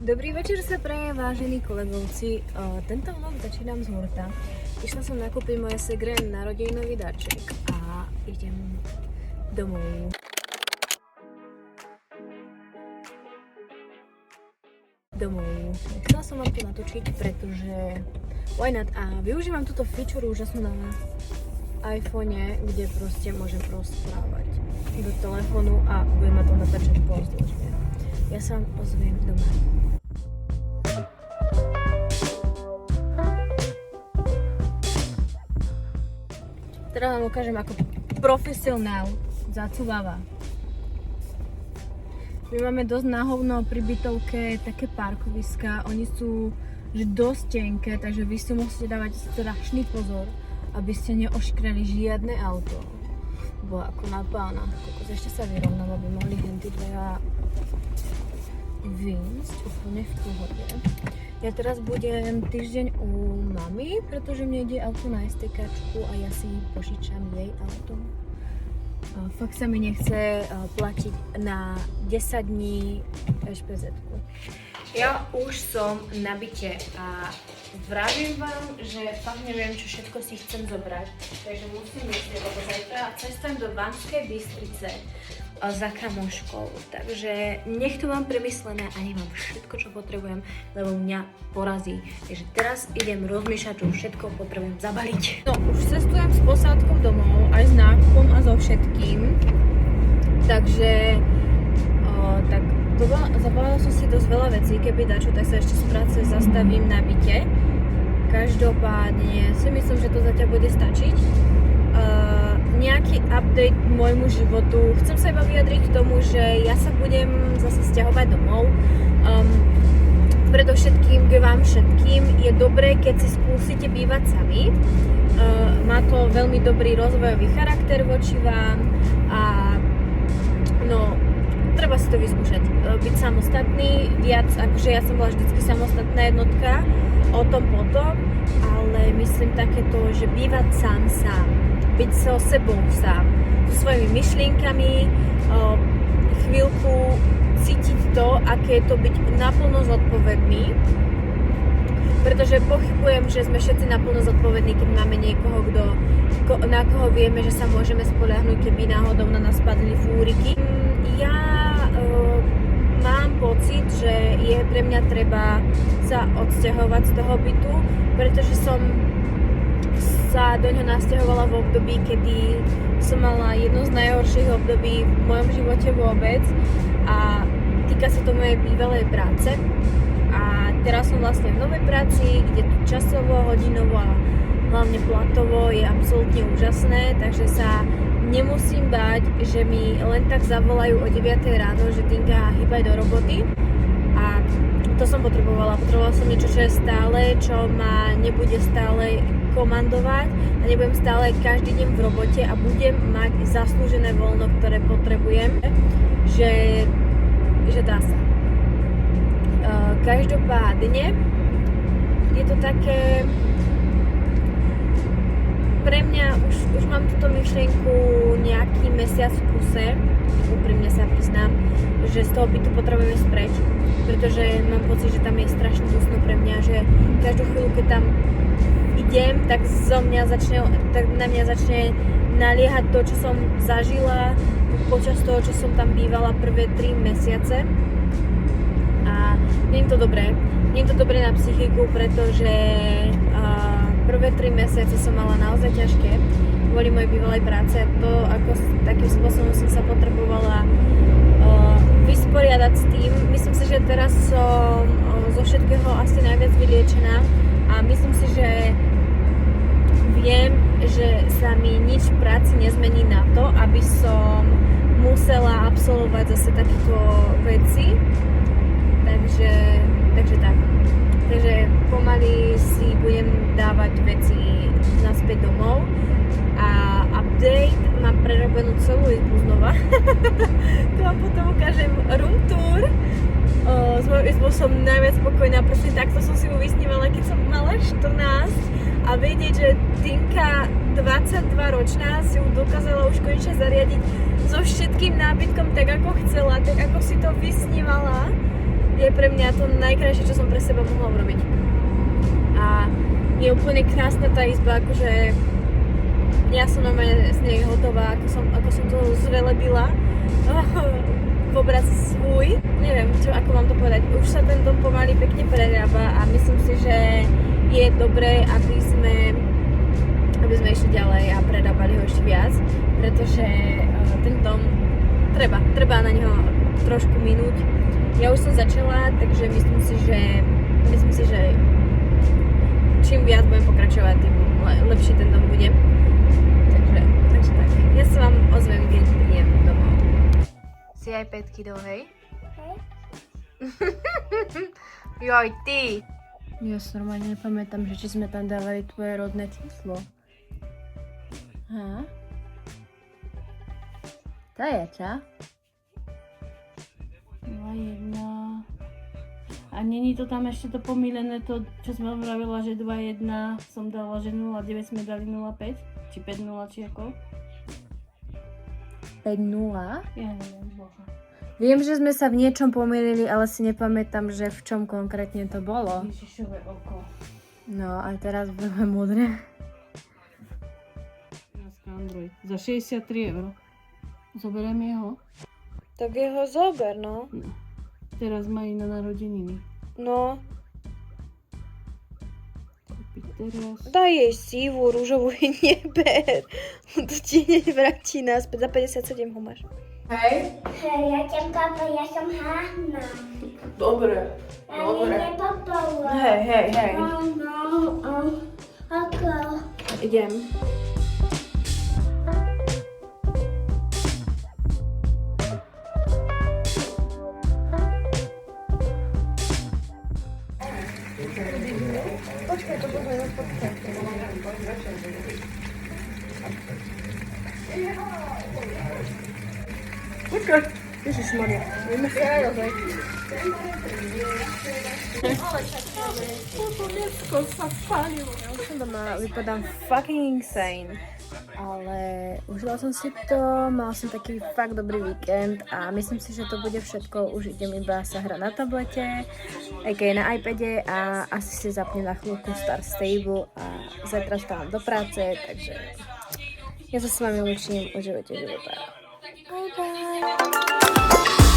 Dobrý večer sa praje, vážení kolegovci. Tento vlog začínam z hurta. Išla som nakúpiť moje segre narodeninový darček a idem domov. Chcela som vám to natočiť, pretože why not? A využívam túto feature úžasnú na iPhone, kde proste môžem rozprávať do telefónu a budem ma to natáčať pozdĺžne. Ja sa vám ozviem doma. Teraz vám ukážem, ako profesionál zacúváva. My máme dosť na hovno pri bytovke také parkoviská. Oni sú že dosť tenké, takže vy si musíte dávať strašný pozor, aby ste neoškreli žiadne auto. Bo ako na pána. Ešte sa vyrovnám, aby mohli henty dvaja vyjsť úplne v pohode. Ja teraz budem týždeň u mami, pretože mne ide auto na STKčku a ja si požičam jej auto. Fakt sa mi nechce platiť na 10 dní špz-ku. Ja už som na byte a vravím vám, že fakt neviem, čo všetko si chcem zobrať. Takže musím myslieť, lebo zajtra cestujem do Banskej Bystrice za kamoškou. Takže nech to mám premyslené a nemám všetko, čo potrebujem, lebo mňa porazí. Takže teraz idem rozmýšľať, čo všetko potrebujem zabaliť. No, už cestujem s posádkou domov, aj s nákupom a so všetkým. Takže tak zabalila som si dosť veľa vecí, keby dačo, tak sa ešte z práce zastavím na byte. Každopádne si myslím, že to zatiaľ bude stačiť. Nejaký update k môjmu životu. Chcem sa iba vyjadriť k tomu, že ja sa budem zase sťahovať domov. Predovšetkým k vám všetkým je dobré, keď si skúsite bývať sami. Má to veľmi dobrý rozvojový charakter voči vám a no, treba si to vyskúšať. Byť samostatný viac, akože ja som bola vždycky samostatná jednotka, o tom potom, ale myslím takéto, že bývať sám, byť so sebou sám, so svojimi myšlienkami, chvíľku cítiť to, aké je to byť naplno zodpovedný, pretože pochybujem, že sme všetci naplno zodpovední, keď máme niekoho, na koho vieme, že sa môžeme spoľahnúť, keby náhodou na nás spadli fúriky. Ja mám pocit, že je pre mňa treba sa odsťahovať z toho bytu, pretože som sa do ňoho nasťahovala v období, kedy som mala jedno z najhorších období v mojom živote vôbec a týka sa to mojej bývalej práce a teraz som vlastne v novej práci, kde tu časovo, hodinovo a hlavne platovo je absolútne úžasné, takže sa nemusím báť, že mi len tak zavolajú o 9 ráno, že Tinka hýbaj do roboty a to som potrebovala som niečo, čo je stále, čo ma nebude stále komandovať a nebudem stále každý deň v robote a budem mať zaslúžené voľno, ktoré potrebujem, že dá sa. Každopádne je to také pre mňa, už mám túto myšlienku nejaký mesiac v kuse, úprimne sa priznám, že z toho bytu potrebujem ísť preč, pretože mám pocit, že tam je strašne dusno pre mňa, že každú chvíľu, keď tam idem, tak na mňa začne naliehať to, čo som zažila počas toho, čo som tam bývala prvé 3 mesiace. A nie je to dobré. Nie je to dobré na psychiku, pretože prvé 3 mesiace som mala naozaj ťažké kvôli mojej bývalej práce. To, ako takým spôsobom som sa potrebovala vysporiadať s tým. Myslím si, že teraz som zo všetkého asi najviac vyliečená a myslím si, že viem, že sa mi nič v práci nezmení na to, aby som musela absolvovať zase takéto veci. Takže tak. Takže pomaly si budem dávať veci naspäť domov a update, mám prerobenú celú izbu znova. Tu vám potom ukážem room tour. S mojou izbou som najviac spokojná, presne takto som si ju vysnívala, keď som mala 14 a vedieť, že Tinka 22 ročná si ju dokázala už konečne zariadiť so všetkým nábytkom tak ako chcela, tak ako si to vysnívala. je pre mňa to najkrajšie, čo som pre seba mohla urobiť. A je úplne krásna tá izba, akože ja som normálne z nej hotová, ako som to zvelebila v obraz svoj. Neviem, ako vám to povedať. Už sa ten dom pomaly pekne prerába a myslím si, že je dobré, aby sme išli ďalej a prerábali ho ešte viac, pretože ten dom treba na neho trošku minúť. Ja už som začala, takže myslím si, že čím viac budem pokračovať, tým lepší ten dom bude. Takže tak. Ja sa vám ozvem, keď prídem domov. Si aj 5 kg, hej? Hej. Joj, ty! Ja sa normálne nepamätám, že či sme tam dávali tvoje rodné číslo. Ha? To je čo? 2,1. A není to tam ešte to pomílené, to, čo sme vravila, že 2,1 som dala, že 0,9 sme dali 0,5? Či 5,0, či ako? 5-0? Ja neviem, boha. Viem, že sme sa v niečom pomýlili, ale si nepamätám, že v čom konkrétne to bolo. Ježišové oko. No a teraz budeme múdre. Android. Za 63 €. Zoberiem jeho. Tak jeho zober, no. No. Teraz má na narodeniny. No, Kúpiť teraz. daj jej sivú, rúžovú neber. To ti nevráti naspäť, za 57 ho máš. Hej. Hej, ja ťa papa, ja som Hanna. Dobre. Ja nie papala. Hej. Ako? Idem. Počkaj, to bude na počkaj. Počkaj. Ježišmaria. Ja, toto dnesko sa spálilo. Ja už som doma, vypadám fucking insane. Ale užila som si to, mal som taký fakt dobrý víkend a myslím si, že to bude všetko. Už idem iba sa hrať na tablete, aj na iPade a asi si zapnem na chvíľku Star Stable a zajtra stávam do práce, takže ja sa s vami učím, užívajte života. Bye bye.